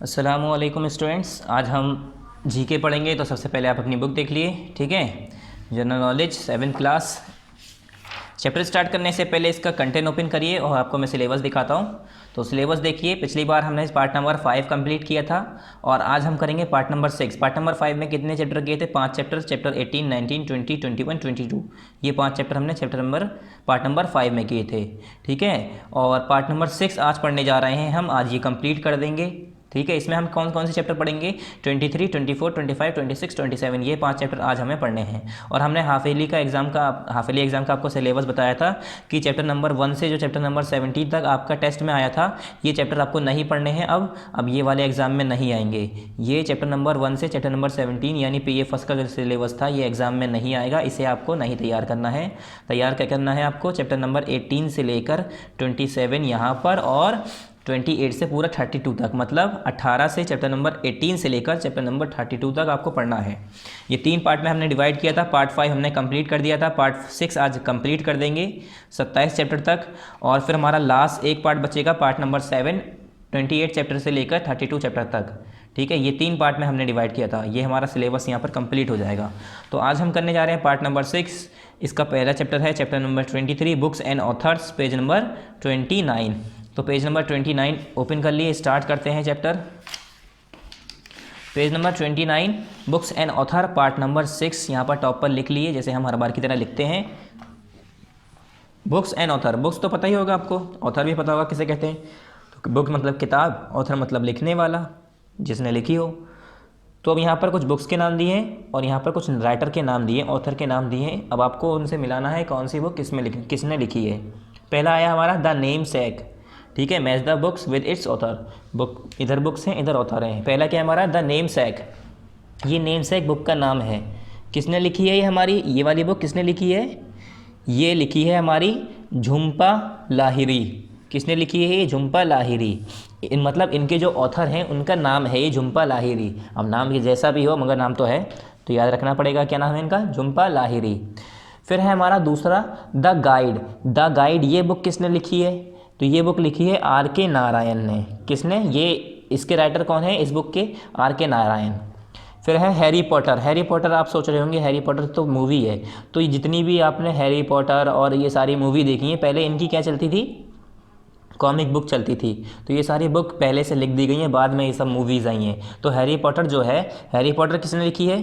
अस्सलामुअलैकुम स्टूडेंट्स, आज हम जीके पढ़ेंगे। तो सबसे पहले आप अपनी बुक देख लिए, ठीक है। General knowledge 7th class. Chapter start करने से पहले इसका कंटेंट ओपन करिए और आपको मैं सिलेबस दिखाता हूँ। तो सिलेबस देखिए, पिछली बार हमने पार्ट नंबर 5 कंप्लीट किया था और आज हम करेंगे पार्ट नंबर 6। पार्ट नंबर 5 में कितने चैप्टर किए थे? 5 चैप्टर, चैप्टर 18, 19, 20, 21, 22। ये 5 चैप्टर हमने पार्ट नंबर 5 में किए थे, ठीक है। और पार्ट नंबर 6 आज पढ़ने जा रहे हैं हम, आज ये कंप्लीट कर देंगे, ठीक है। इसमें हम कौन कौन से चैप्टर पढ़ेंगे? 23, 24, 25, 26, 27, ये 5 चैप्टर आज हमें पढ़ने हैं। और हमने हाफ ईयरली एग्जाम का आपको सिलेबस बताया था कि चैप्टर नंबर 1 से जो चैप्टर नंबर 17 तक आपका टेस्ट में आया था, ये चैप्टर आपको नहीं पढ़ने हैं। अब ये वाले एग्जाम में नहीं आएंगे। ये चैप्टर नंबर 1 से चैप्टर नंबर 17 यानी PA फर्स्ट का जो सिलेबस था, ये एग्जाम में नहीं आएगा। इसे आपको नहीं तैयार करना है। तैयार क्या करना है आपको? चैप्टर नंबर 18 से लेकर 27 यहाँ पर और 28 से पूरा 32 तक, मतलब 18 से चैप्टर नंबर 18 से लेकर चैप्टर नंबर 32 तक आपको पढ़ना है। ये 3 पार्ट में हमने डिवाइड किया था। पार्ट 5 हमने कंप्लीट कर दिया था, पार्ट 6 आज कंप्लीट कर देंगे 27 चैप्टर तक। और फिर हमारा लास्ट एक पार्ट बचेगा, पार्ट नंबर 7, 28 चैप्टर से लेकर 32 चैप्टर तक, ठीक है। ये 3 पार्ट में हमने डिवाइड किया था। ये हमारा सिलेबस यहाँ पर कंप्लीट हो जाएगा। तो आज हम करने जा रहे हैं पार्ट नंबर 6। इसका पहला चैप्टर है chapter number 23, books and authors, page number 29। तो पेज नंबर 29 ओपन कर लिए, स्टार्ट करते हैं chapter. Page number 29, books and author, part number 6 यहाँ पर टॉप पर लिख लिए, जैसे हम हर बार की तरह लिखते हैं। बुक्स एंड ऑथर, बुक्स तो पता ही होगा आपको, ऑथर भी पता होगा किसे कहते हैं। तो बुक मतलब किताब, ऑथर मतलब लिखने वाला, जिसने लिखी हो। तो अब यहाँ पर कुछ बुक्स के नाम दिए हैं और यहाँ पर कुछ राइटर के नाम दिए, ऑथर के नाम दिए हैं। अब आपको उनसे मिलाना है कौन सी बुक किसने लिखी है। पहला आया हमारा द नेम सेक, ठीक है। Match the books with its author. Book इधर बुक्स हैं, इधर ऑथर हैं। पहला क्या है हमारा? द नेम सेक। ये नेम सेक बुक का नाम है। किसने लिखी है ये हमारी? ये वाली बुक किसने लिखी है? ये लिखी है हमारी झुम्पा लाहिरी। किसने लिखी है ये? झुम्पा लाहिरी। मतलब इनके जो ऑथर हैं उनका नाम है ये झुम्पा लाहिरी। अब नाम ये जैसा भी हो मगर नाम तो है, तो याद रखना पड़ेगा क्या नाम है इनका? झुम्पा लाहिरी। फिर है हमारा दूसरा द गाइड। द गाइड ये बुक किसने लिखी है? तो ये बुक लिखी है R.K. नारायण ने। किसने? ये इसके राइटर कौन है इस बुक के? R.K. नारायण। फिर है हैरी पॉटर। हैरी पॉटर आप सोच रहे होंगे हैरी पॉटर तो मूवी है। तो ये जितनी भी आपने हैरी पॉटर और ये सारी मूवी देखी है, पहले इनकी क्या चलती थी? कॉमिक बुक चलती थी। तो ये सारी बुक पहले से लिख दी गई हैं, बाद में ये सब मूवीज़ आई हैं। तो हैरी पॉटर जो है, हैरी पॉटर किसने लिखी है?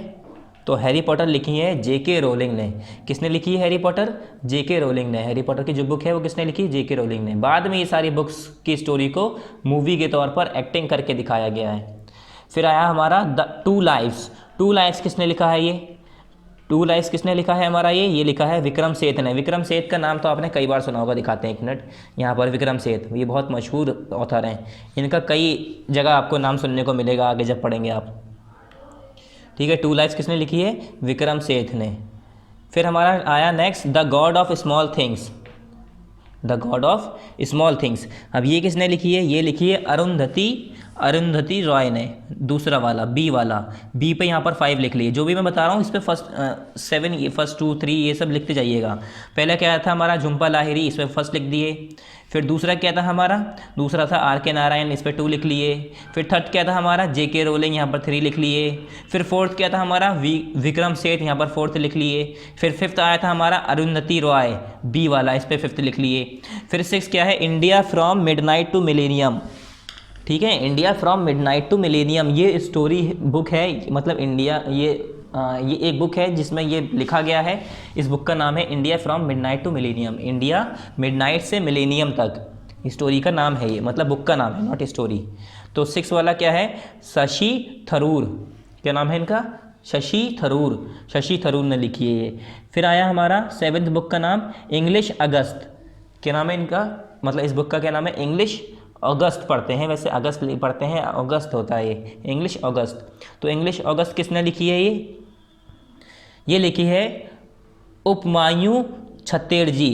तो हैरी पॉटर लिखी है J.K. रोलिंग ने। किसने लिखी है हैरी पॉटर? J.K. रोलिंग ने। हैरी पॉटर की जो बुक है वो किसने लिखी? J.K. रोलिंग ने। बाद में ये सारी बुक्स की स्टोरी को मूवी के तौर पर एक्टिंग करके दिखाया गया है। फिर आया हमारा the two lifes. Two lifes किसने लिखा है ये? टू लाइफ्स किसने लिखा है हमारा? ये लिखा है विक्रम सेठ ने। विक्रम सेठ का नाम तो आपने कई बार सुना होगा, दिखाते हैं एक मिनट यहाँ पर। विक्रम सेठ ये बहुत मशहूर ऑथर हैं, इनका कई जगह आपको नाम सुनने को मिलेगा आगे जब पढ़ेंगे आप, ठीक है। टू लाइफ्स किसने लिखी है? विक्रम सेठ ने। फिर हमारा आया next the God of small things. The God of small things. अब ये किसने लिखी है? ये लिखी है अरुंधति रॉय ने। दूसरा वाला बी वाला, बी पे यहाँ पर 5 लिख लिए। जो भी मैं बता रहा हूँ इस पर फर्स्ट 7, ये फर्स्ट 2, 3 ये सब लिखते जाइएगा। पहला क्या था हमारा? झुम्पा लाहिरी, इस पर फर्स्ट लिख दिए। फिर दूसरा क्या था हमारा? दूसरा था R.K. नारायण, इस पर 2 लिख लिए। फिर थर्ड क्या था हमारा? J.K. रोलिंग, यहाँ पर 3 लिख लिए। फिर फोर्थ क्या था हमारा? विक्रम सेठ, यहाँ पर 4th लिख लिए। फिर 5th आया था हमारा अरुंधति रॉय, बी वाला, इस पर 5th लिख लिए। फिर 6 क्या है? India from midnight to millennium, ठीक है। India from midnight to millennium ये स्टोरी बुक है, मतलब इंडिया ये एक बुक है जिसमें ये लिखा गया है। इस बुक का नाम है India from midnight to millennium. India midnight से मिलेनियम तक स्टोरी का नाम है ये, मतलब बुक का नाम है, नॉट स्टोरी। तो 6 वाला क्या है? शशि थरूर। क्या नाम है इनका? शशि थरूर। शशि थरूर ने लिखी है ये। फिर आया हमारा 7th बुक का नाम इंग्लिश अगस्त। क्या नाम है इनका? मतलब इस बुक का क्या नाम है? इंग्लिश अगस्त पढ़ते हैं, वैसे अगस्त पढ़ते हैं, अगस्त होता है ये, इंग्लिश अगस्त। तो इंग्लिश अगस्त किसने लिखी है ये लिखी है उपमान्यु छत्तेड़ जी।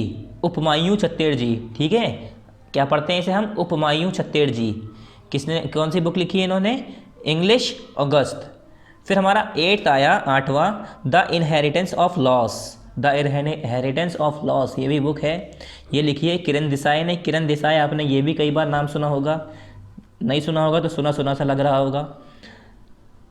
उपमान्यु छत्तेड़ जी, ठीक है। क्या पढ़ते हैं इसे हम? उपमान्यु छत्तेड़ जी। किसने, कौन सी बुक लिखी है इन्होंने? English August. फिर हमारा 8th आया, 8वां, the inheritance of loss. The inheritance of loss ये भी बुक है, ये लिखी है किरण देसाई ने। किरण देसाई आपने ये भी कई बार नाम सुना होगा, नहीं सुना होगा तो सुना सुना सा लग रहा होगा।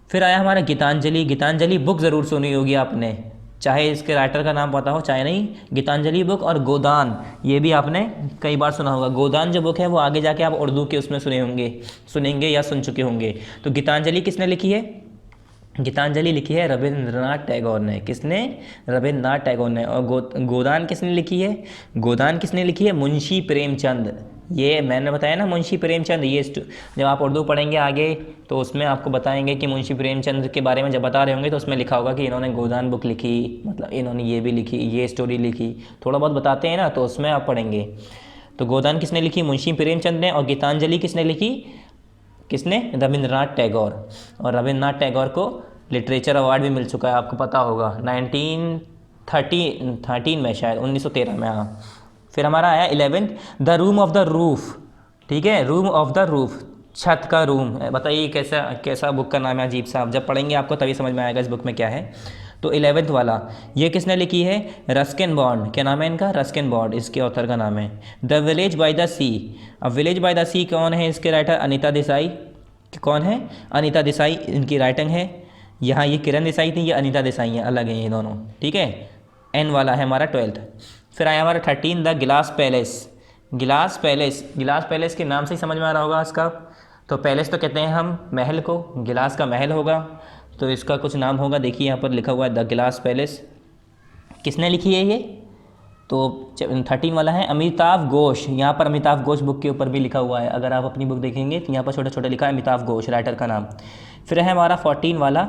फिर आया हमारा गीतांजलि। गीतांजलि बुक ज़रूर सुनी होगी आपने, चाहे इसके राइटर का नाम पता हो चाहे नहीं। गीतांजलि बुक और गोदान, ये भी आपने कई बार सुना होगा। गोदान जो बुक है वो आगे जाके आप उर्दू के उसमें सुनेंगे या सुन चुके होंगे। तो गीतांजलि किसने लिखी है? गीतांजलि लिखी है रविंद्रनाथ टैगोर ने। किसने? रविंद्रनाथ टैगोर ने। और गोदान किसने लिखी है? गोदान किसने लिखी है? मुंशी प्रेमचंद। ये मैंने बताया ना, मुंशी प्रेमचंद। ये जब आप उर्दू पढ़ेंगे आगे तो उसमें आपको बताएंगे कि मुंशी प्रेमचंद के बारे में जब बता रहे होंगे तो उसमें लिखा होगा कि इन्होंने गोदान बुक लिखी, मतलब इन्होंने ये भी लिखी, ये स्टोरी लिखी। थोड़ा बहुत बताते हैं ना, तो उसमें आप पढ़ेंगे। तो गोदान किसने लिखी? मुंशी प्रेमचंद ने। और गीतांजलि किसने लिखी? किसने? रविंद्रनाथ टैगोर। और रविंद्रनाथ टैगोर को लिटरेचर अवार्ड भी मिल चुका है, आपको पता होगा, 1913 में, शायद 1913 में। हाँ। फिर हमारा आया 11th, the room of the roof. ठीक है, रूम ऑफ द रूफ, छत का रूम। बताइए कैसा कैसा बुक का नाम है, अजीब सा। आप जब पढ़ेंगे आपको तभी समझ में आएगा इस बुक में क्या है। तो 11th वाला ये किसने लिखी है? Ruskin bond. क्या नाम है इनका? रस्किन बॉन्ड इसके ऑथर का नाम है। द विलेज बाय द सी। अब विलेज बाय द सी कौन है इसके राइटर? अनीता देसाई। कौन है? अनीता देसाई इनकी राइटिंग है। यहाँ ये किरण देसाई थी, ये अनीता देसाई हैं, अलग हैं ये दोनों। ठीक है। एन वाला है हमारा 12th। फिर आया हमारा 13, द गिलास पैलेस। गिलास पैलेस, गिलास पैलेस के नाम से ही समझ में आ रहा होगा इसका। तो पैलेस तो कहते हैं हम महल को, गिलास का महल होगा, तो इसका कुछ नाम होगा। देखिए यहाँ पर लिखा हुआ है द गिलास पैलेस। किसने लिखी है ये? तो 13 वाला है अमिताभ घोष। यहाँ पर अमिताभ घोष बुक के ऊपर भी लिखा हुआ है, अगर आप अपनी बुक देखेंगे तो यहाँ पर छोटा छोटा लिखा है अमिताभ घोष, राइटर का नाम। फिर है हमारा 14 वाला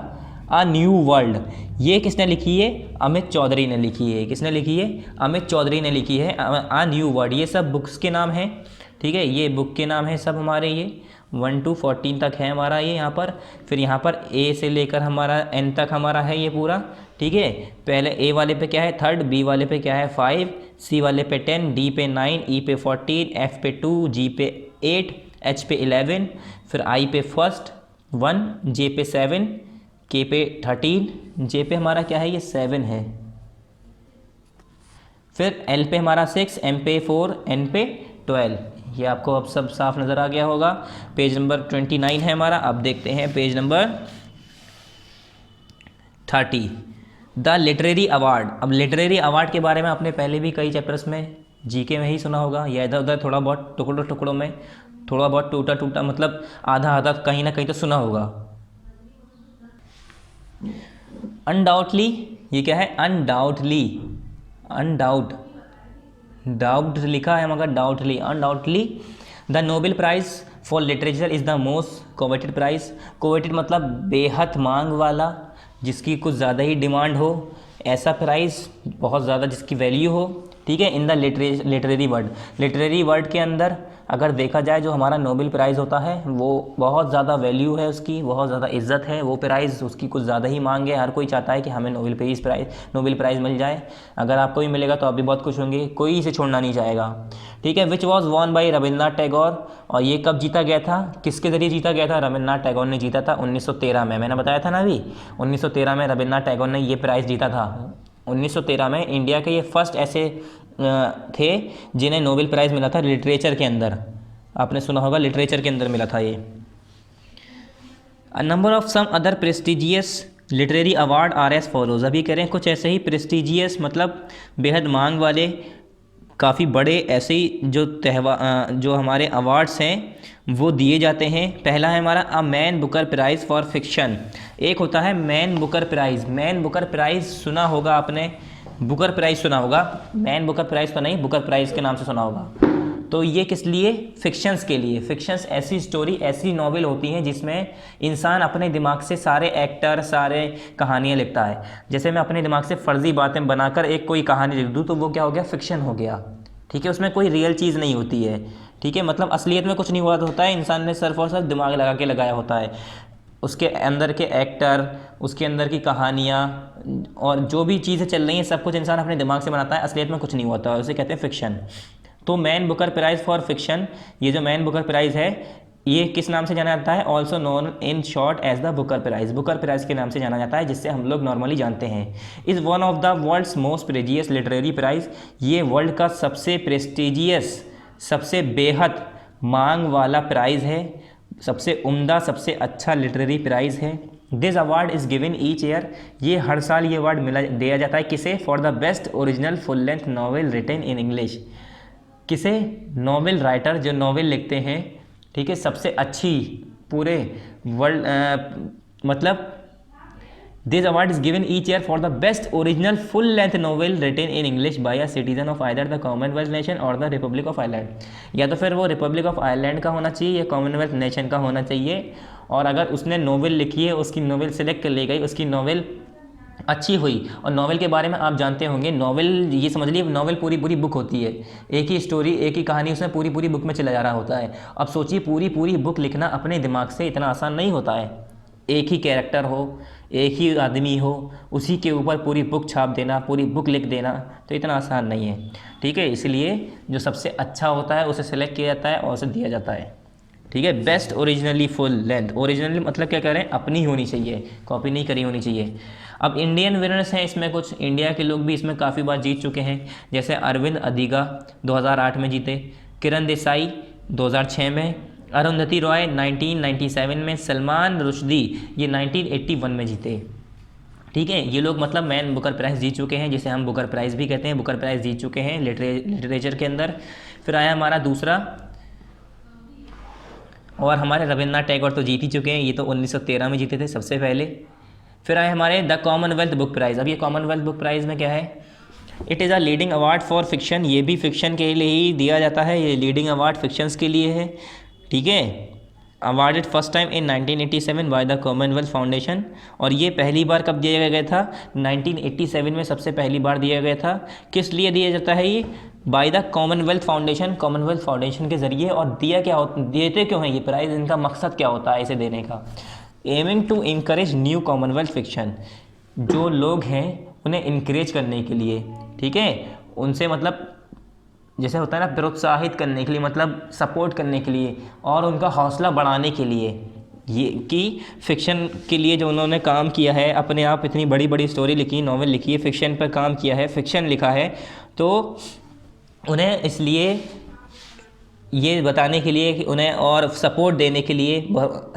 अ न्यू वर्ल्ड। ये किसने लिखी है? अमित चौधरी ने लिखी है। किसने लिखी है? अमित चौधरी ने लिखी है अ न्यू वर्ल्ड। ये सब बुक्स के नाम हैं। ठीक है, ये बुक के नाम है सब हमारे, ये 1 to 14 तक है हमारा ये यहाँ पर। फिर यहाँ पर ए से लेकर हमारा एन तक हमारा है ये पूरा। ठीक है, पहले ए वाले पे क्या है? 3rd, बी वाले पे क्या है? 5, सी वाले पे 10, डी पे 9, ई पे 14, एफ पे 2, जी पे 8, एच पे 11, फिर आई पे 1, जे पे 7, के पे 13, जे पे हमारा क्या है? ये 7 है। फिर एल पे हमारा 6, एम पे 4, एन पे 12। ये आपको अब सब साफ नज़र आ गया होगा। पेज नंबर 29 है हमारा। अब देखते हैं page number 30, the literary award. अब लिटरेरी अवार्ड के बारे में आपने पहले भी कई चैप्टर्स में जीके में ही सुना होगा, या इधर उधर थोड़ा बहुत टुकड़ों टुकड़ों में, थोड़ा बहुत टूटा टूटा, मतलब आधा आधा कहीं ना कहीं तो सुना होगा। अनडाउटली, ये क्या है? अनडाउटली, अनडाउट, डाउट लिखा है मगर doubtly, undoubtly the Nobel prize for literature is the most coveted prize. Coveted मतलब बेहद मांग वाला, जिसकी कुछ ज़्यादा ही डिमांड हो, ऐसा प्राइज़ बहुत ज़्यादा जिसकी वैल्यू हो। ठीक है, in the literary word. Literary word के अंदर अगर देखा जाए जो हमारा नोबेल प्राइज़ होता है वो बहुत ज़्यादा वैल्यू है उसकी, बहुत ज़्यादा इज्जत है वो प्राइज़, उसकी कुछ ज़्यादा ही मांग है। हर कोई चाहता है कि हमें नोबेल प्राइज़ मिल जाए। अगर आपको भी मिलेगा तो आप भी बहुत खुश होंगे, कोई इसे छोड़ना नहीं चाहेगा। ठीक है, which was won by Rabindranath Tagore. और ये कब जीता गया था? किसके ज़रिए जीता गया था? रविंद्रनाथ टैगोर ने जीता था 1913 में। मैंने बताया था ना अभी, 1913 में रविंद्रनाथ टैगोर ने ये प्राइज़ जीता था। 1913 में इंडिया के ये फर्स्ट ऐसे थे जिन्हें नोबेल प्राइज़ मिला था लिटरेचर के अंदर। आपने सुना होगा लिटरेचर के अंदर मिला था ये। A number of some other prestigious literary award are as follows. अभी कह रहे हैं कुछ ऐसे ही प्रेस्टिजियस मतलब बेहद मांग वाले काफ़ी बड़े ऐसे ही जो हमारे अवार्ड्स हैं वो दिए जाते हैं। पहला है हमारा a Man Booker Prize for fiction. एक होता है Man Booker Prize. Man Booker Prize सुना होगा आपने, बुकर प्राइज़ सुना होगा, मैन बुकर प्राइज़ तो नहीं, बुकर प्राइज़ के नाम से सुना होगा। तो ये किस लिए? फिक्शंस के लिए। फिक्शंस ऐसी स्टोरी, ऐसी नॉवेल होती हैं जिसमें इंसान अपने दिमाग से सारे एक्टर, सारे कहानियाँ लिखता है। जैसे मैं अपने दिमाग से फर्जी बातें बनाकर एक कोई कहानी लिख दूँ तो वो क्या हो गया? फिक्शन हो गया। ठीक है, उसमें कोई रियल चीज़ नहीं होती है। ठीक है, मतलब असलियत में कुछ नहीं हुआ होता है, इंसान ने सिर्फ और सिर्फ दिमाग लगा के लगाया होता है। उसके अंदर के एक्टर, उसके अंदर की कहानियाँ और जो भी चीज़ें चल रही हैं सब कुछ इंसान अपने दिमाग से बनाता है, असलियत में कुछ नहीं होता है, उसे कहते हैं फिक्शन। तो man Booker Prize for fiction, ये जो मैन बुकर प्राइज़ है ये किस नाम से जाना जाता है? Also known in short as the Booker Prize. Booker Prize के नाम से जाना जाता है, जिससे हम लोग नॉर्मली जानते हैं। Is one of the world's most prestigious literary prize. ये वर्ल्ड का सबसे प्रेस्टिजियस, सबसे बेहद मांग वाला प्राइज़ है। सबसे उम्दा, सबसे अच्छा लिटरेरी प्राइज़ है। This award is given each year, ये हर साल ये अवार्ड दिया जाता है। किसे? For the best original full length novel written in English. किसे? नॉवेल राइटर जो नॉवेल लिखते हैं, ठीक है, सबसे अच्छी पूरे वर्ल्ड, मतलब this award is given each year for the best original full length novel written in English by a citizen of either the Commonwealth nation और द रिपब्लिक ऑफ आयरलैंड। या तो फिर वो रिपब्लिक ऑफ आयरलैंड का होना चाहिए या Commonwealth nation का होना चाहिए। और अगर उसने नॉवेल लिखी है, उसकी नॉवेल सेलेक्ट कर ली गई, उसकी नॉवेल अच्छी हुई। और नॉवेल के बारे में आप जानते होंगे, नॉवेल ये समझ लीजिए नॉवेल पूरी पूरी बुक होती है, एक ही स्टोरी, एक ही कहानी उसमें पूरी पूरी बुक में चला जा रहा होता है। अब सोचिए पूरी पूरी बुक लिखना अपने दिमाग से इतना आसान नहीं होता है। एक ही कैरेक्टर हो, एक ही आदमी हो, उसी के ऊपर पूरी बुक छाप देना, पूरी बुक लिख देना, तो इतना आसान नहीं है, ठीक है। इसलिए जो सबसे अच्छा होता है उसे सेलेक्ट किया जाता है और उसे दिया जाता है, ठीक है। Best originally full length, originally मतलब क्या कह रहे हैं, अपनी होनी चाहिए, कॉपी नहीं करी होनी चाहिए। अब इंडियन विनर्स हैं इसमें, कुछ इंडिया के लोग भी इसमें काफ़ी बार जीत चुके हैं, जैसे अरविंद अधिगा 2008 में जीते, किरण देसाई 2006 में, अरुंधति रॉय 1997 में, सलमान रुश्दी ये 1981 में जीते, ठीक है। ये लोग मतलब मैन बुकर प्राइज़ जीत चुके हैं, जिसे हम बुकर प्राइज़ भी कहते हैं, बुकर प्राइज़ जीत चुके हैं लिटरेचर के अंदर। फिर आया हमारा दूसरा, और हमारे रविन्द्रनाथ टैगोर तो जीत ही चुके हैं, ये तो 1913 में जीते थे सबसे पहले। फिर आए हमारे द कॉमनवेल्थ बुक प्राइज़। अब ये कॉमनवेल्थ बुक प्राइज़ में क्या है, it is a leading award for fiction, ये भी फिक्शन के लिए ही दिया जाता है, ये लीडिंग अवार्ड फिक्शंस के लिए है, ठीक है। Awarded first time in 1987 by the Commonwealth foundation, और ये पहली बार कब दिया गया था, 1987 में सबसे पहली बार दिया गया था। किस लिए दिया जाता है ये, by the Commonwealth foundation, Commonwealth foundation के ज़रिए। और दिया क्या होता, देते क्यों हैं ये प्राइज़, इनका मकसद क्या होता है इसे देने का, aiming to encourage new Commonwealth fiction, जो लोग हैं उन्हें इनकरेज करने के लिए, ठीक है, उनसे मतलब जैसे होता है ना प्रोत्साहित करने के लिए, मतलब सपोर्ट करने के लिए और उनका हौसला बढ़ाने के लिए, ये कि फ़िक्शन के लिए जो उन्होंने काम किया है, अपने आप इतनी बड़ी बड़ी स्टोरी लिखी, नॉवेल लिखी है, फ़िक्शन पर काम किया है, फ़िक्शन लिखा है, तो उन्हें इसलिए ये बताने के लिए कि उन्हें और सपोर्ट देने के लिए,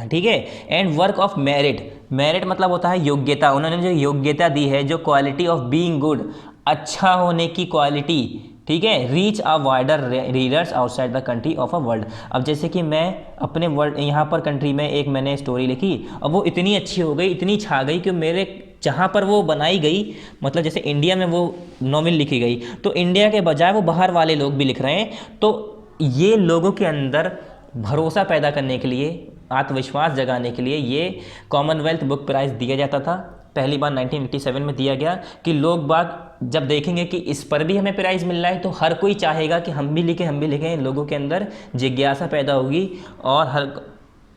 ठीक है। And work of merit, merit मतलब होता है योग्यता, उन्होंने जो योग्यता दी है, जो क्वालिटी ऑफ बीइंग गुड, अच्छा होने की क्वालिटी, ठीक है, reach a wider readers outside the country of a world. अब जैसे कि मैं अपने वर्ल्ड यहाँ पर कंट्री में एक मैंने स्टोरी लिखी, अब वो इतनी अच्छी हो गई, इतनी छा गई कि मेरे जहाँ पर वो बनाई गई, मतलब जैसे इंडिया में वो नॉवेल लिखी गई, तो इंडिया के बजाय वो बाहर वाले लोग भी लिख रहे हैं। तो ये लोगों के अंदर भरोसा पैदा करने के लिए, आत्मविश्वास जगाने के लिए ये कॉमनवेल्थ बुक प्राइज़ दिया जाता था। पहली बार 1987 में दिया गया कि लोग बाग जब देखेंगे कि इस पर भी हमें प्राइज़ मिल रहा है, तो हर कोई चाहेगा कि हम भी लिखें, हम भी लिखें। लोगों के अंदर जिज्ञासा पैदा होगी और हर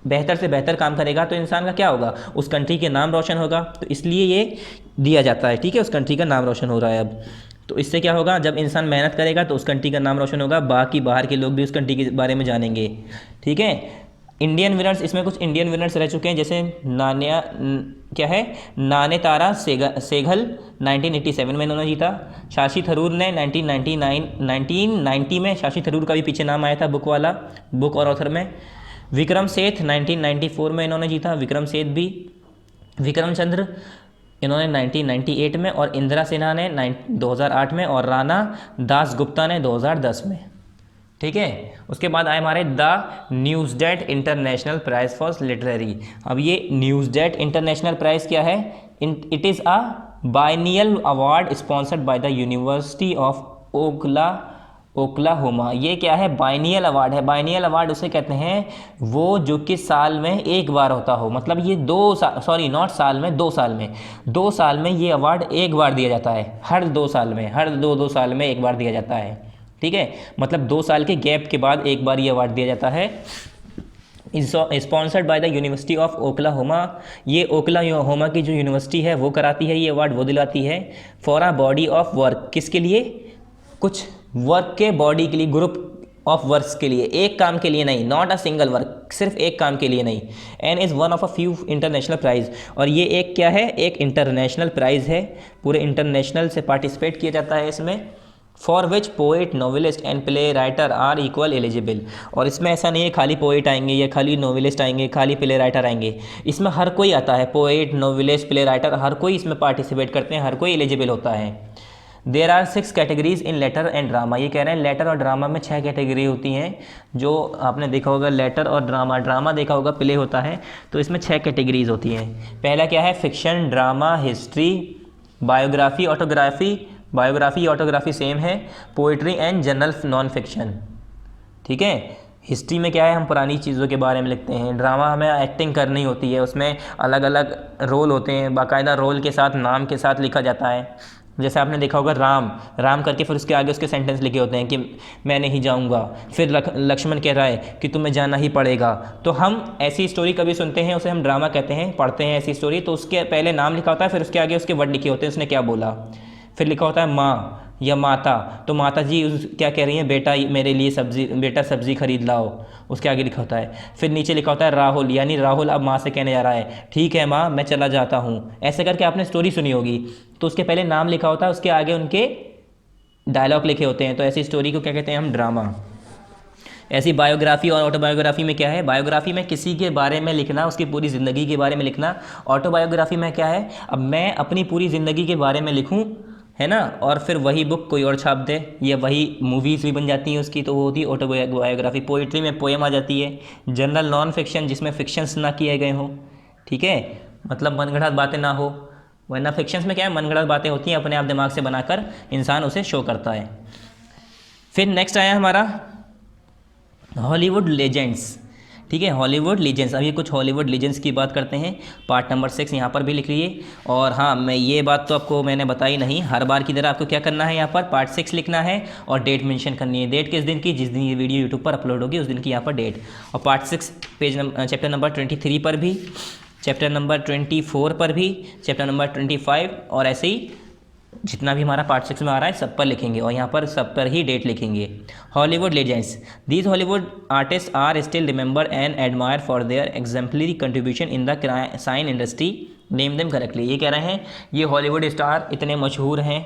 बेहतर से बेहतर काम करेगा, तो इंसान का क्या होगा, उस कंट्री के नाम रोशन होगा। तो इसलिए ये दिया जाता है, ठीक है, उस कंट्री का नाम रोशन हो रहा है अब। तो इससे क्या होगा, जब इंसान मेहनत करेगा तो उस कंट्री का नाम रोशन होगा, बाकी बाहर के लोग भी उस कंट्री के बारे में जानेंगे, ठीक है। इंडियन विनर्स, इसमें कुछ इंडियन विनर्स रह चुके हैं, जैसे क्या है, नानेतारा सेघल 1987 में इन्होंने जीता। शशि थरूर ने 1990 में, शशि थरूर का भी पीछे नाम आया था बुक वाला, बुक और ऑथर में। विक्रम सेठ 1994 में इन्होंने जीता, विक्रम सेठ भी। विक्रम चंद्र इन्होंने 1998 में, और इंदिरा सिन्हा ने 2008 में, और राणा दास गुप्ता ने 2010 में, ठीक है। उसके बाद आए हमारे the Neustadt international prize for literary. अब ये न्यूज़डेट इंटरनेशनल प्राइज़ क्या है, it is a biennial award sponsored by the university of Oklahoma. ये क्या है, बाइनियल अवार्ड है। बाइनियल अवार्ड उसे कहते हैं वो जो कि साल में एक बार होता हो, मतलब ये 2 साल में ये अवार्ड एक बार दिया जाता है, हर 2 साल में, हर 2 साल में एक बार दिया जाता है, ठीक है। मतलब 2 साल के गैप के बाद एक बार ये अवार्ड दिया जाता है। Sponsored by the university of Oklahoma, ये ओक्लाहोमा की जो यूनिवर्सिटी है वो कराती है, ये अवार्ड वो दिलाती है। For a body of work, किसके लिए, कुछ वर्क के बॉडी के लिए, ग्रुप ऑफ वर्क्स के लिए, एक काम के लिए नहीं, नॉट अ सिंगल वर्क, सिर्फ एक काम के लिए नहीं। And is one of a few international prize, और ये एक क्या है, एक इंटरनेशनल प्राइज़ है, पूरे इंटरनेशनल से पार्टिसिपेट किया जाता है इसमें, for which poet novelist and play writer are equal eligible. और इसमें ऐसा नहीं है खाली पोइट आएंगे या खाली नोवेलिस्ट आएंगे, खाली प्ले राइटर आएंगे, इसमें हर कोई आता है, पोइट नोवेलिस्ट प्ले राइटर हर कोई इसमें पार्टिसिपेट करते हैं, हर कोई एलिजिबल होता है। There are 6 categories in letter and drama. ये कह रहे हैं लेटर और ड्रामा में 6 कैटेगरी होती हैं, जो आपने देखा होगा लेटर और ड्रामा, ड्रामा देखा होगा प्ले होता है, तो इसमें 6 कैटेगरीज होती हैं। पहला क्या है, fiction, drama, history, biography, autography, biography autography same है, poetry and general non fiction. ठीक है, हिस्ट्री में क्या है, हम पुरानी चीज़ों के बारे में लिखते हैं। ड्रामा हमें एक्टिंग करनी होती है, उसमें अलग अलग रोल होते हैं, बाकायदा रोल के साथ नाम के साथ लिखा जाता है। जैसे आपने देखा होगा राम, राम करके फिर उसके आगे उसके सेंटेंस लिखे होते हैं कि मैं नहीं जाऊंगा, फिर लक्ष्मण कह रहा है कि तुम्हें जाना ही पड़ेगा। तो हम ऐसी स्टोरी कभी सुनते हैं, उसे हम ड्रामा कहते हैं, पढ़ते हैं ऐसी स्टोरी, तो उसके पहले नाम लिखा होता है, फिर उसके आगे उसके वर्ड लिखे होते हैं, उसने क्या बोला। फिर लिखा होता है माँ या माता, तो माता जी क्या कह रही हैं, बेटा मेरे लिए सब्जी, बेटा सब्जी खरीद लाओ, उसके आगे लिखा होता है। फिर नीचे लिखा होता है राहुल, यानी राहुल अब माँ से कहने जा रहा है ठीक है माँ मैं चला जाता हूँ। ऐसे करके आपने स्टोरी सुनी होगी, तो उसके पहले नाम लिखा होता है, उसके आगे उनके डायलॉग लिखे होते हैं, तो ऐसी स्टोरी को क्या कहते हैं हम, ड्रामा। ऐसी बायोग्राफी और ऑटोबायोग्राफी में क्या है, बायोग्राफी में किसी के बारे में लिखना, उसकी पूरी ज़िंदगी के बारे में लिखना। ऑटोबायोग्राफी में क्या है, अब मैं अपनी पूरी ज़िंदगी के बारे में लिखूँ, है ना, और फिर वही बुक कोई और छाप दे, या वही मूवीज़ भी बन जाती हैं उसकी, तो वो होती है ऑटोबायोग्राफी। पोइट्री में पोएम आ जाती है। जनरल नॉन फिक्शन, जिसमें फिक्शंस ना किए गए हों, ठीक है, मतलब मनगढ़ंत बातें ना हो, वरना फिक्शंस में क्या है, मनगढ़ंत बातें होती हैं, अपने आप दिमाग से बनाकर इंसान उसे शो करता है। फिर नेक्स्ट आया हमारा हॉलीवुड लेजेंड्स। ठीक है, हॉलीवुड लीजेंड्स। अभी कुछ हॉलीवुड लीजेंड्स की बात करते हैं। पार्ट नंबर 6 यहाँ पर भी लिख लीजिए। और हाँ, मैं ये बात तो आपको मैंने बताई नहीं, हर बार की तरह आपको क्या करना है, यहाँ पर पार्ट 6 लिखना है और डेट मेंशन करनी है। डेट किस दिन की, जिस दिन ये वीडियो यूट्यूब पर अपलोड होगी उस दिन की यहाँ पर डेट। और पार्ट 6 चैप्टर नंबर 23 पर भी, चैप्टर नंबर 24 पर भी, चैप्टर नंबर 25, और ऐसे ही जितना भी हमारा पार्ट 6 में आ रहा है सब पर लिखेंगे, और यहाँ पर सब पर ही डेट लिखेंगे। Hollywood legends, these Hollywood artist are still remember and admire for their exemplary contribution in the cine industry, name them correctly. ये कह रहे हैं ये हॉलीवुड स्टार इतने मशहूर हैं,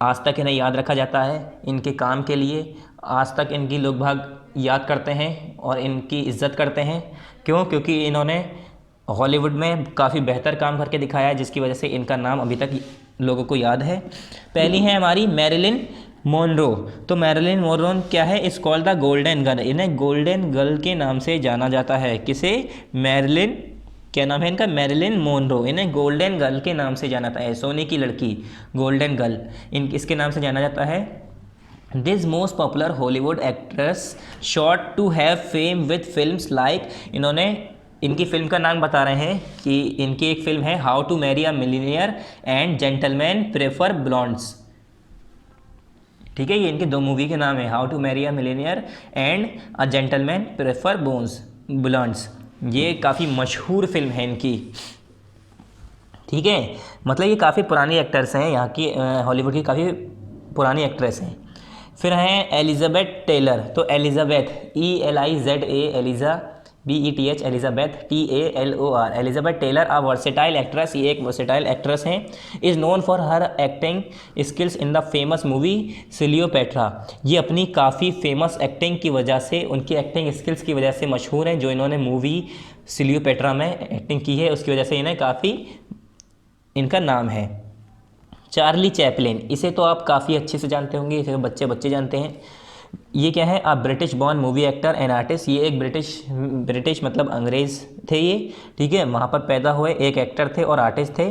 आज तक इन्हें याद रखा जाता है इनके काम के लिए, आज तक इनकी लोग भाग याद करते हैं और इनकी इज्जत करते हैं। क्यों, क्योंकि इन्होंने हॉलीवुड में काफ़ी बेहतर काम करके दिखाया है, जिसकी वजह से इनका नाम अभी तक लोगों को याद है। पहली है हमारी मैरिलिन मोनरो। तो मैरिलिन मोनरो क्या है, इस कॉल्ड द गोल्डन गर्ल, इन्हें गोल्डन गर्ल के नाम से जाना जाता है। किसे, मैरिलिन, क्या नाम है इनका, मैरिलिन मोनरो, इन्हें गोल्डन गर्ल के नाम से जाना जाता है, सोने की लड़की, गोल्डन गर्ल इसके नाम से जाना जाता है। This most popular Hollywood actress shot to have fame with films like, इन्होंने इनकी फिल्म का नाम बता रहे हैं कि इनकी एक फिल्म है how to marry a millionaire and gentleman prefer blondes. ठीक है, ये इनके 2 मूवी के नाम है, how to marry a millionaire and a gentleman prefer blondes. ये काफ़ी मशहूर फिल्म है इनकी। ठीक है, मतलब ये काफ़ी पुरानी एक्टर्स हैं, यहाँ की हॉलीवुड की काफ़ी पुरानी एक्ट्रेस हैं। फिर हैं एलिजाबेथ टेलर। तो Elizabeth, ELIZA, Eliza BETH, Elizabeth TALOR, Elizabeth Taylor a versatile actress, ये एक वर्सेटाइल एक्ट्रेस हैं। Is known for her acting skills in the famous movie Cleopatra. ये अपनी काफ़ी फेमस एक्टिंग की वजह से, उनकी एक्टिंग स्किल्स की वजह से मशहूर हैं, जो इन्होंने मूवी क्लियोपेट्रा में एक्टिंग की है उसकी वजह से इन्हें काफ़ी इनका नाम है। चार्ली चैपलिन, इसे तो आप काफ़ी अच्छे से जानते होंगे, इसे बच्चे बच्चे जानते हैं। ये क्या है, a British born movie actor and artist. ये एक ब्रिटिश मतलब अंग्रेज़ थे ये, ठीक है, वहाँ पर पैदा हुए, एक एक्टर थे और आर्टिस्ट थे।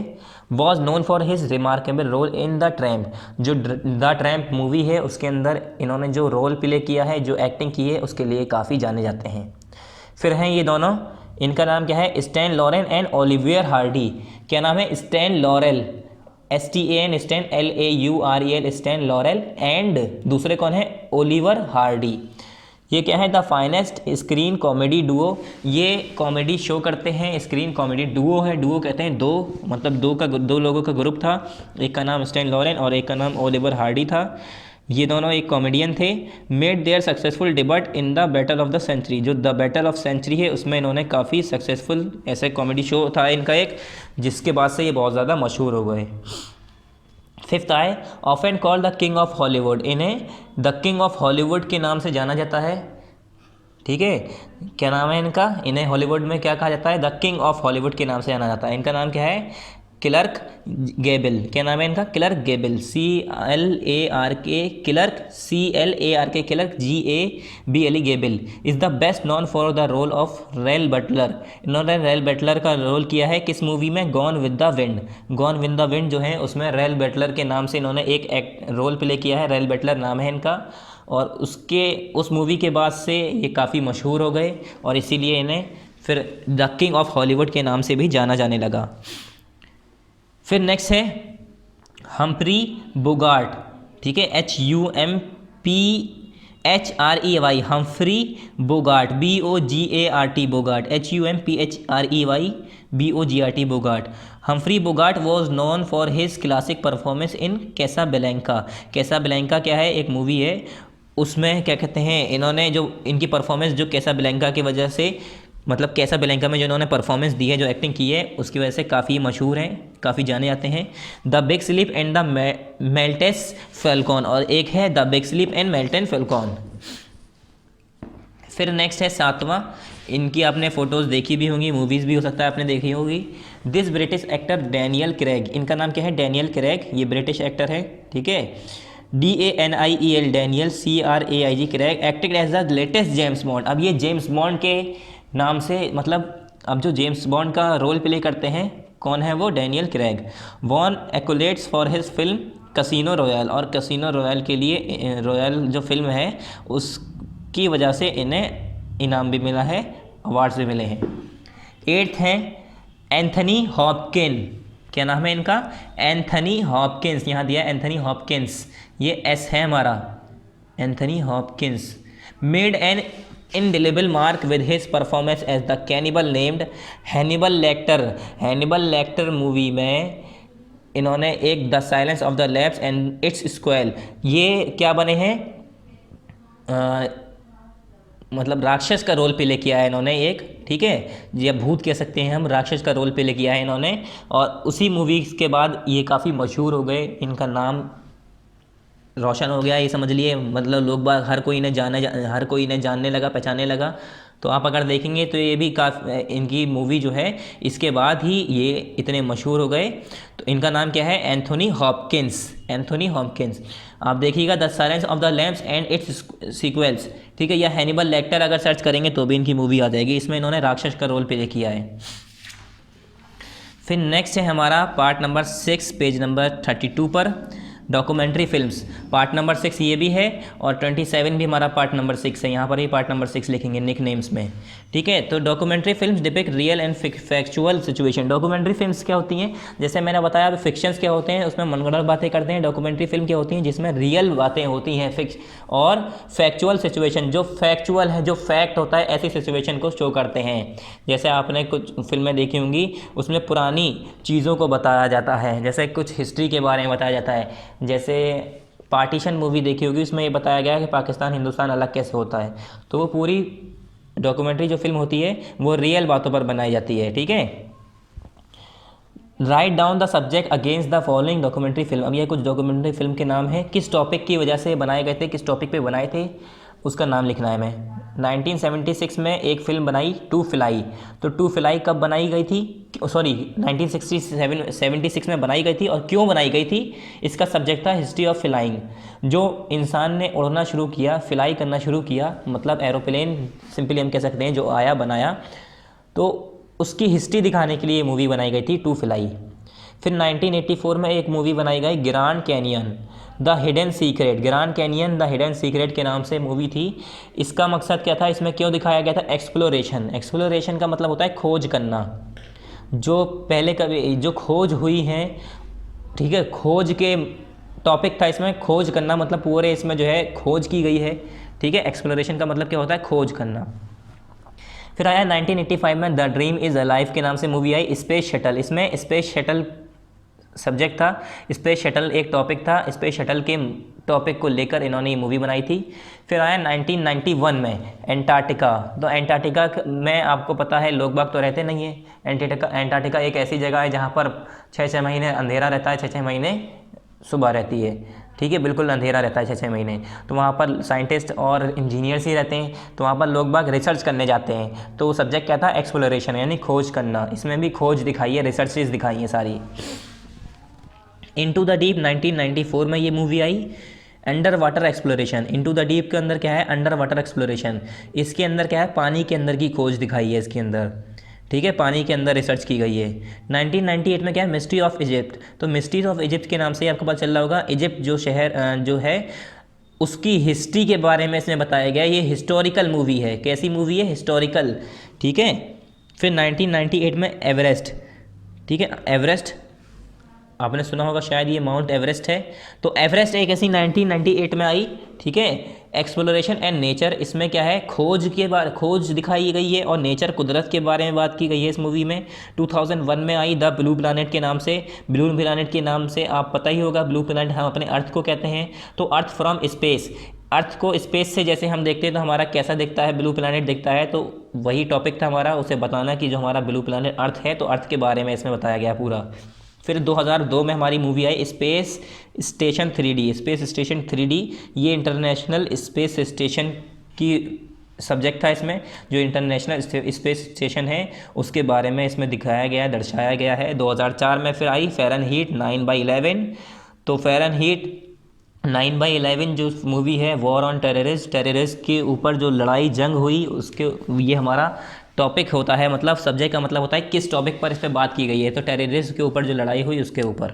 Was known for his remarkable role in the Tramp, जो द ट्रैम्प मूवी है उसके अंदर इन्होंने जो रोल प्ले किया है, जो एक्टिंग की है, उसके लिए काफ़ी जाने जाते हैं। फिर हैं ये दोनों, इनका नाम क्या है, stand laurel and Olivier Hardy. क्या नाम है, stand laurel, STAN, stand LAUREL, stand laurel, and दूसरे कौन है, ओलिवर हार्डी। ये क्या है, the finest screen comedy Duo. ये कॉमेडी शो करते हैं, स्क्रीन कॉमेडी डुओ है। डुओ कहते हैं दो, मतलब दो लोगों का ग्रुप था, एक का नाम स्टैन लॉरेल और एक का नाम ओलिवर हार्डी था। ये दोनों एक कॉमेडियन थे। Made their successful debut in the Battle of the Century, जो द बैटल ऑफ सेंचुरी है उसमें इन्होंने काफ़ी सक्सेसफुल ऐसे कॉमेडी शो था इनका एक, जिसके बाद से ये बहुत ज़्यादा मशहूर हो गए। फिफ्थ आए often called the king of Hollywood, इन्हें द किंग ऑफ हॉलीवुड के नाम से जाना जाता है। ठीक है, क्या नाम है इनका, इन्हें हॉलीवुड में क्या कहा जाता है, द किंग ऑफ हॉलीवुड के नाम से जाना जाता है। इनका नाम क्या है, क्लर्क गेबल। क्या नाम है इनका, Clark Gable, CLARK Clark, CLARK Clark, GABLE Gable is the best known for the role of Rhett Butler. इन्होंने रेल बटलर का रोल किया है किस मूवी में, Gone with the Wind. Gone with the Wind जो है उसमें रेल बटलर के नाम से इन्होंने एक रोल प्ले किया है, रेल बटलर नाम है इनका। और उस मूवी के बाद से ये काफ़ी मशहूर हो गए और इसीलिए इन्हें फिर द किंग ऑफ हॉलीवुड के नाम से भी जाना जाने लगा। फिर नेक्स्ट है हम्फ्री बोगार्ट। ठीक है, HUMPHREY, Humphrey Bogart, BOGART Bogart, HUMPHREY Bogart. Humphrey Bogart was known for his classic performance in Casablanca. Casablanca क्या है, एक मूवी है, उसमें क्या कहते हैं इन्होंने जो इनकी परफॉर्मेंस जो कैसाब्लैंका की वजह से, मतलब कैसाब्लैंका में जो इन्होंने परफॉर्मेंस दी है, जो एक्टिंग की है, उसकी वजह से काफ़ी मशहूर हैं, काफ़ी जाने जाते हैं। The big sleep and the Maltese falcon, और एक है the big sleep and Maltese falcon. फिर नेक्स्ट है सातवां, इनकी आपने फ़ोटोज़ देखी भी होंगी, मूवीज़ भी हो सकता है आपने देखी होगी। This British actor Daniel Craig, इनका नाम क्या है, डैनियल क्रेग, ये ब्रिटिश एक्टर है। ठीक है, DANIEL Daniel, CRAIG Craig acted as the latest James Bond. अब ये जेम्स बॉन्ड के नाम से, मतलब अब जो जेम्स बॉन्ड का रोल प्ले करते हैं कौन है वो, Daniel Craig. Won accolades for his film Casino Royale, और कसिनो रॉयल के लिए, रॉयल जो फिल्म है उसकी वजह से इन्हें इनाम भी मिला है, अवार्ड्स भी मिले हैं। एट्थ हैं एंथनी हॉपकिन। क्या नाम है इनका, एंथनी हॉपकिंस, यहाँ दिया एंथनी हॉपकिंस, ये S है हमारा, Anthony Hopkins. Made an indelible mark with his performance as the cannibal named Hannibal Lecter। Hannibal Lecter movie में इन्होंने एक the silence of the lambs and its sequel, ये क्या बने हैं, मतलब राक्षस का रोल प्ले किया है इन्होंने एक। ठीक है, या भूत कह सकते हैं हम, राक्षस का रोल प्ले किया है इन्होंने, और उसी मूवी के बाद ये काफ़ी मशहूर हो गए, इनका नाम रोशन हो गया, ये समझ लिए, मतलब लोग बाग हर कोई इन्हें जानने लगा, पहचानने लगा। तो आप अगर देखेंगे तो ये भी काफ़ी, इनकी मूवी जो है इसके बाद ही ये इतने मशहूर हो गए। तो इनका नाम क्या है, एंथोनी हॉपकिंस, एंथोनी हॉपकिंस। आप देखिएगा the silence of the Lambs and its sequels. ठीक है, या हैनिबल लेक्टर अगर सर्च करेंगे तो भी इनकी मूवी आ जाएगी, इसमें इन्होंने राक्षस का रोल प्ले किया है। फिर नेक्स्ट है हमारा पार्ट नंबर 6, पेज नंबर 32 पर, डॉक्यूमेंट्री फिल्म्स। पार्ट नंबर 6 ये भी है और 27 भी हमारा पार्ट नंबर 6 है, यहाँ पर ही पार्ट नंबर 6 लिखेंगे निक नेम्स में। ठीक है, तो documentary films depict real and factual situation. Documentary films क्या होती हैं, जैसे मैंने बताया फिक्शंस क्या होते हैं, उसमें मनगढ़ंत बातें करते हैं। डॉक्यूमेंट्री फिल्म क्या होती हैं, जिसमें रियल बातें होती हैं फिक्स, और फैक्चुअल सिचुएशन, जो फैक्चुअल है, जो फैक्ट होता है, ऐसी सिचुएशन को शो करते हैं। जैसे आपने कुछ फिल्में देखी होंगी, उसमें पुरानी चीज़ों को बताया जाता है, जैसे कुछ हिस्ट्री के बारे में बताया जाता है। जैसे पार्टीशन मूवी देखी होगी, उसमें ये बताया गया है कि पाकिस्तान हिंदुस्तान अलग कैसे होता है। तो वो पूरी डॉक्यूमेंट्री जो फिल्म होती है वो रियल बातों पर बनाई जाती है। ठीक है, write down the subject against the following documentary film. अब ये कुछ डॉक्यूमेंट्री फिल्म के नाम है, किस टॉपिक की वजह से बनाए गए थे, किस टॉपिक पे बनाए थे, उसका नाम लिखना है मैं। 1976 में एक फिल्म बनाई टू फ्लाई। तो टू फ्लाई कब बनाई गई थी, सॉरी 1976 में बनाई गई थी, और क्यों बनाई गई थी, इसका सब्जेक्ट था हिस्ट्री ऑफ फ्लाइंग। जो इंसान ने उड़ना शुरू किया, फ्लाई करना शुरू किया, मतलब एरोप्लेन सिंपली हम कह सकते हैं, जो आया बनाया, तो उसकी हिस्ट्री दिखाने के लिए मूवी बनाई गई थी टू फ्लाई। फिर 1984 में एक मूवी बनाई गई grand canyon the hidden secret. Grand canyon the hidden secret के नाम से मूवी थी। इसका मकसद क्या था, इसमें क्यों दिखाया गया था, एक्सप्लोरेशन। एक्सप्लोरेशन का मतलब होता है खोज करना, जो पहले कभी जो खोज हुई है, ठीक है, खोज के टॉपिक था इसमें, खोज करना, मतलब पूरे इसमें जो है खोज की गई है। ठीक है, एक्सप्लोरेशन का मतलब क्या होता है, खोज करना। फिर आया 1985 में द ड्रीम इज़ अलाइव के नाम से मूवी आई स्पेस शटल। इसमें स्पेस शटल सब्जेक्ट था, स्पेस शटल एक टॉपिक था, स्पेस शटल के टॉपिक को लेकर इन्होंने ये मूवी बनाई थी। फिर आया 1991 में एंटार्क्टिका। तो एंटार्क्टिका में आपको पता है लोग बाग तो रहते नहीं है। एंटार्क्टिका एक ऐसी जगह है जहाँ पर 6-6 महीने अंधेरा रहता है, 6-6 महीने सुबह रहती है, ठीक है, बिल्कुल अंधेरा रहता है 6-6 महीने। तो वहाँ पर साइंटिस्ट और इंजीनियर्स ही रहते हैं, तो वहाँ पर लोग बाग रिसर्च करने जाते हैं। तो सब्जेक्ट क्या था, एक्सप्लोरेशन, यानी खोज करना। इसमें भी खोज दिखाई है, रिसर्चेज दिखाई हैं सारी। इनटू द डीप 1994 में ये movie I. Under water exploration, into the deep के अंदर क्या है, अंडर वाटर एक्सप्लोरेशन। इसके अंदर क्या है, पानी के अंदर की खोज दिखाई है इसके अंदर, ठीक है, पानी के अंदर रिसर्च की गई है। 1998 में क्या है, मिस्ट्री ऑफ इजिप्ट। तो मिस्ट्रीज ऑफ इजिप्ट के नाम से आपको पता चल रहा होगा, इजिप्ट जो शहर जो है उसकी हिस्ट्री के बारे में इसमें बताया गया है। ये हिस्टोरिकल मूवी है। कैसी मूवी है, हिस्टोरिकल, ठीक है। फिर 1998 में एवरेस्ट, ठीक है, एवरेस्ट आपने सुना होगा शायद, ये माउंट एवरेस्ट है। तो एवरेस्ट एक ऐसी 1998 में आई, ठीक है। एक्सप्लोरेशन एंड नेचर, इसमें क्या है, खोज के बारे, खोज दिखाई गई है और नेचर, कुदरत के बारे में बात की गई है इस मूवी में। 2001 में आई द ब्लू प्लानट के नाम से। ब्लू प्लानट के नाम से आप पता ही होगा, ब्लू प्लानट हम अपने अर्थ को कहते हैं। तो अर्थ फ्रॉम स्पेस, अर्थ को स्पेस से जैसे हम देखते हैं तो हमारा कैसा दिखता है, ब्लू प्लानट दिखता है। तो वही टॉपिक था हमारा, उसे बताना कि जो हमारा ब्लू प्लानट अर्थ है, तो अर्थ के बारे में इसमें बताया गया पूरा। फिर 2002 में हमारी मूवी आई space station 3D। Space station 3D ये इंटरनेशनल स्पेस स्टेशन की सब्जेक्ट था इसमें, जो इंटरनेशनल स्पेस स्टेशन है उसके बारे में इसमें दिखाया गया है, दर्शाया गया है। 2004 में फिर आई फ़ारेनहीट 9/11। तो फ़ारेनहीट 9/11 जो मूवी है, वॉर ऑन टेररिस्ट के ऊपर जो लड़ाई जंग हुई उसके, ये हमारा टॉपिक होता है, मतलब सब्जेक्ट का मतलब होता है किस टॉपिक पर इस पर बात की गई है। तो टेररिस्ट के ऊपर जो लड़ाई हुई उसके ऊपर।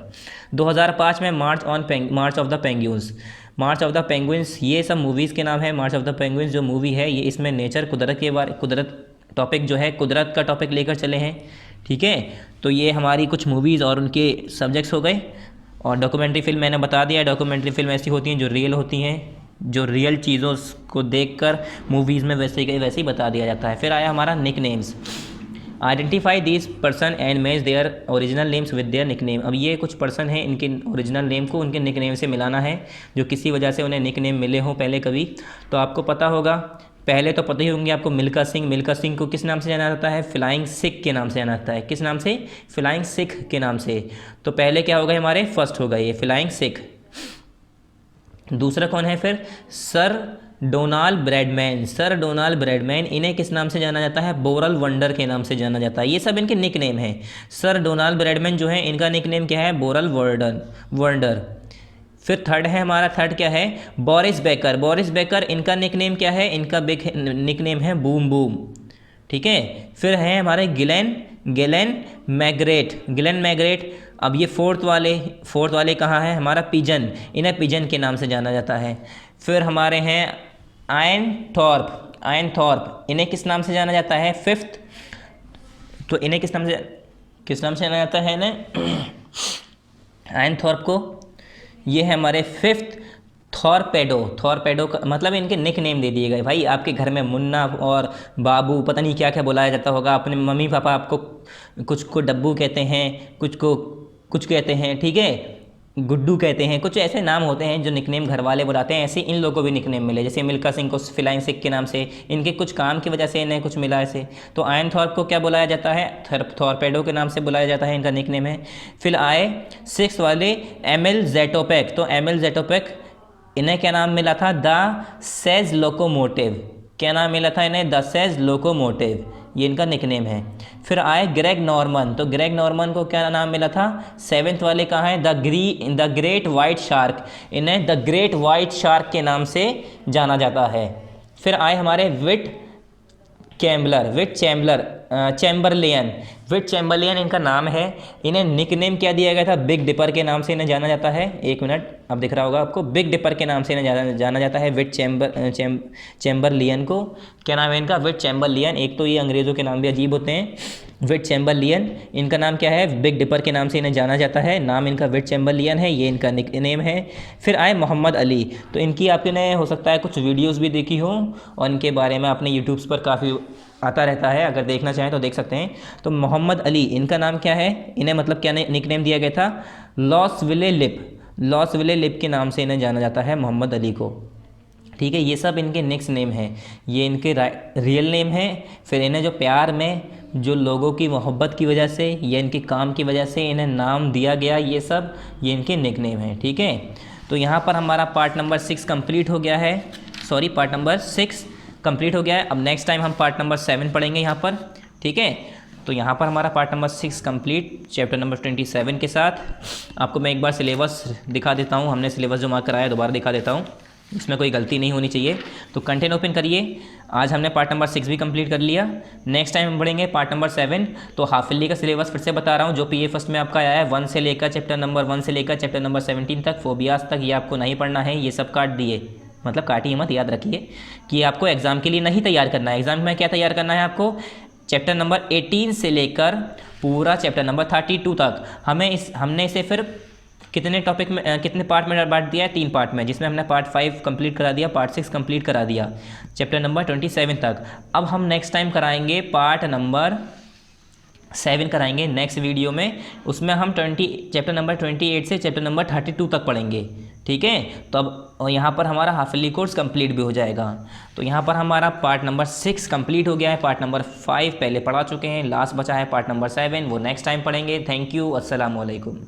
2005 में March of the penguins. March of the penguins ये सब मूवीज़ के नाम है। मार्च ऑफ द पेंगुइन्स जो मूवी है, ये इसमें नेचर, कुदरत के बारे, कुदरत टॉपिक जो है, कुदरत का टॉपिक लेकर चले हैं, ठीक है। तो ये हमारी कुछ मूवीज़ और उनके सब्जेक्ट्स हो गए। और डॉक्यूमेंट्री फिल्म मैंने बता दिया, डॉक्यूमेंट्री फिल्म ऐसी होती हैं जो रियल होती हैं, जो रियल चीज़ों को देखकर मूवीज़ में वैसे ही बता दिया जाता है। फिर आया हमारा nick names. Identify this person and match their original names with their nick name. अब ये कुछ पर्सन हैं, इनके ओरिजिनल नेम को उनके निक नेम से मिलाना है, जो किसी वजह से उन्हें निक नेम मिले हों पहले कभी। तो आपको पता होगा, पहले तो पता ही होंगे आपको, मिल्खा सिंह। मिल्खा सिंह को किस नाम से जाना जाता है, फ्लाइंग सिख के नाम से जाना जाता है। किस नाम से, फ्लाइंग सिख के नाम से। तो पहले क्या होगा, हमारे फर्स्ट होगा ये फ्लाइंग सिख। दूसरा कौन है फिर, sir Donald Bradman. Sir Donald Bradman, इन्हें किस नाम से जाना जाता है, बोरल वंडर के नाम से जाना जाता है। ये सब इनके निक नेम हैं। सर डोनाल्ड ब्रैडमैन जो है, इनका निक नेम क्या है, बोरल वंडर। फिर थर्ड है हमारा, थर्ड क्या है, बोरिस बेकर। बोरिस बेकर, इनका निक नेम क्या है, इनका निक नेम है बूम बूम, ठीक है। फिर है हमारे गिलेन मैग्रेट। अब ये फोर्थ वाले कहाँ है, हमारा पिजन। इन्हें पिजन के नाम से जाना जाता है। फिर हमारे हैं आयन थॉर्प। इन्हें किस नाम से जाना जाता है, फिफ्थ। तो इन्हें किस नाम से जाना जाता है इन्हें, आयन थॉर्प को। ये है हमारे फिफ्थ थॉरपेडो का मतलब इनके निक नेम दे दिए गए। भाई आपके घर में मुन्ना और बाबू पता नहीं क्या क्या बुलाया जाता होगा, अपने मम्मी पापा आपको कुछ को डब्बू कहते हैं, कुछ को कुछ कहते हैं, ठीक है, गुड्डू कहते हैं, कुछ ऐसे नाम होते हैं जो निकनेम घर वाले बुलाते हैं। ऐसे इन लोगों को भी निकनेम मिले, जैसे मिल्खा सिंह को फ्लाइंग सिख के नाम से, इनके कुछ काम की वजह से इन्हें कुछ मिला ऐसे। तो आयन थॉर्प को क्या बुलाया जाता है, थॉरपेडो के नाम से बुलाया जाता है, इनका निकनेम है। फिर आए सिक्स वाले एमएल जेटोपेक। तो एमएल जेटोपेक, इन्हें क्या नाम मिला था, द सेज लोकोमोटिव। क्या नाम मिला था इन्हें, द सेज लोकोमोटिव, ये इनका निकनेम है। फिर आए ग्रेग नॉर्मन। तो ग्रेग नॉर्मन को क्या नाम मिला था, सेवेंथ वाले कहाँ हैं, द ग्रेट वाइट शार्क। इन्हें द ग्रेट वाइट शार्क के नाम से जाना जाता है। फिर आए हमारे विट चैम्बरलेन इनका नाम है। इन्हें निकनेम क्या दिया गया था, बिग डिपर के नाम से इन्हें जाना जाता है। एक मिनट, अब दिख रहा होगा आपको, बिग डिपर के नाम से इन्हें जाना जाता है, विट चैम्बरलियन को। क्या नाम है इनका, विट चैम्बरलियन। एक तो ये अंग्रेज़ों के नाम भी अजीब होते हैं। विट चैम्बरलियन, इनका नाम क्या है, बिग डिपर के नाम से इन्हें जाना जाता है, नाम इनका विट चैम्बरलियन है, ये इनका निकनेम है। फिर आए मोहम्मद अली। तो इनकी आपने हो सकता है कुछ वीडियोज़ भी देखी हो और इनके बारे में आपने यूट्यूब्स पर काफ़ी आता रहता है, अगर देखना चाहें तो देख सकते हैं। तो मोहम्मद अली, इनका नाम क्या है, इन्हें मतलब क्या निकनेम दिया गया था, लॉस विले लिप के नाम से इन्हें जाना जाता है, मोहम्मद अली को। ठीक है, ये सब इनके नेक्स्ट नेम है, ये इनके रियल नेम है। फिर इन्हें जो प्यार में जो लोगों की मोहब्बत की वजह से या इनके काम की वजह से इन्हें नाम दिया गया, ये सब ये इनके निक नेम है। ठीक है, तो यहाँ पर हमारा पार्ट नंबर 6 कंप्लीट हो गया है, सॉरी पार्ट नंबर 6 कंप्लीट हो गया है। अब नेक्स्ट टाइम हम पार्ट नंबर 7 पढ़ेंगे यहाँ पर। ठीक है, तो यहाँ पर हमारा part number 6 complete chapter number 27 के साथ। आपको मैं एक बार सिलेबस दिखा देता हूँ, हमने सिलेबस जो मार्क कराया दोबारा दिखा देता हूँ, इसमें कोई गलती नहीं होनी चाहिए। तो कंटेंट ओपन करिए। आज हमने पार्ट नंबर 6 भी कंप्लीट कर लिया। नेक्स्ट टाइम हम पढ़ेंगे पार्ट नंबर 7। तो हाफ ईयरली का सिलेबस फिर से बता रहा हूँ, जो पीए फर्स्ट में आपका आया है 1 से लेकर चैप्टर नंबर 1 से लेकर चैप्टर नंबर 17 तक, फोबियाज तक, ये आपको नहीं पढ़ना है, ये सब काट दिए, मतलब काटिए मत, याद रखिए कि आपको एग्जाम के लिए नहीं तैयार करना है। एग्जाम में क्या तैयार करना है आपको, चैप्टर नंबर 18 से लेकर पूरा चैप्टर नंबर 32 तक। हमने इसे फिर कितने टॉपिक में, कितने पार्ट में बांट दिया है, 3 पार्ट में, जिसमें हमने पार्ट 5 कंप्लीट करा दिया, पार्ट 6 कंप्लीट करा दिया, चैप्टर नंबर 27 तक। अब हम नेक्स्ट टाइम कराएंगे पार्ट नंबर 7 कराएंगे नेक्स्ट वीडियो में। उसमें हम चैप्टर नंबर 28 से चैप्टर नंबर 32 तक पढ़ेंगे। ठीक है, तो अब यहाँ पर हमारा हाफ ईयरली कोर्स कंप्लीट भी हो जाएगा। तो यहाँ पर हमारा पार्ट नंबर 6 कंप्लीट हो गया है, पार्ट नंबर 5 पहले पढ़ा चुके हैं, लास्ट बचा है पार्ट नंबर 7, वो नेक्स्ट टाइम पढ़ेंगे। थैंक यू, अस्सलाम वालेकुम।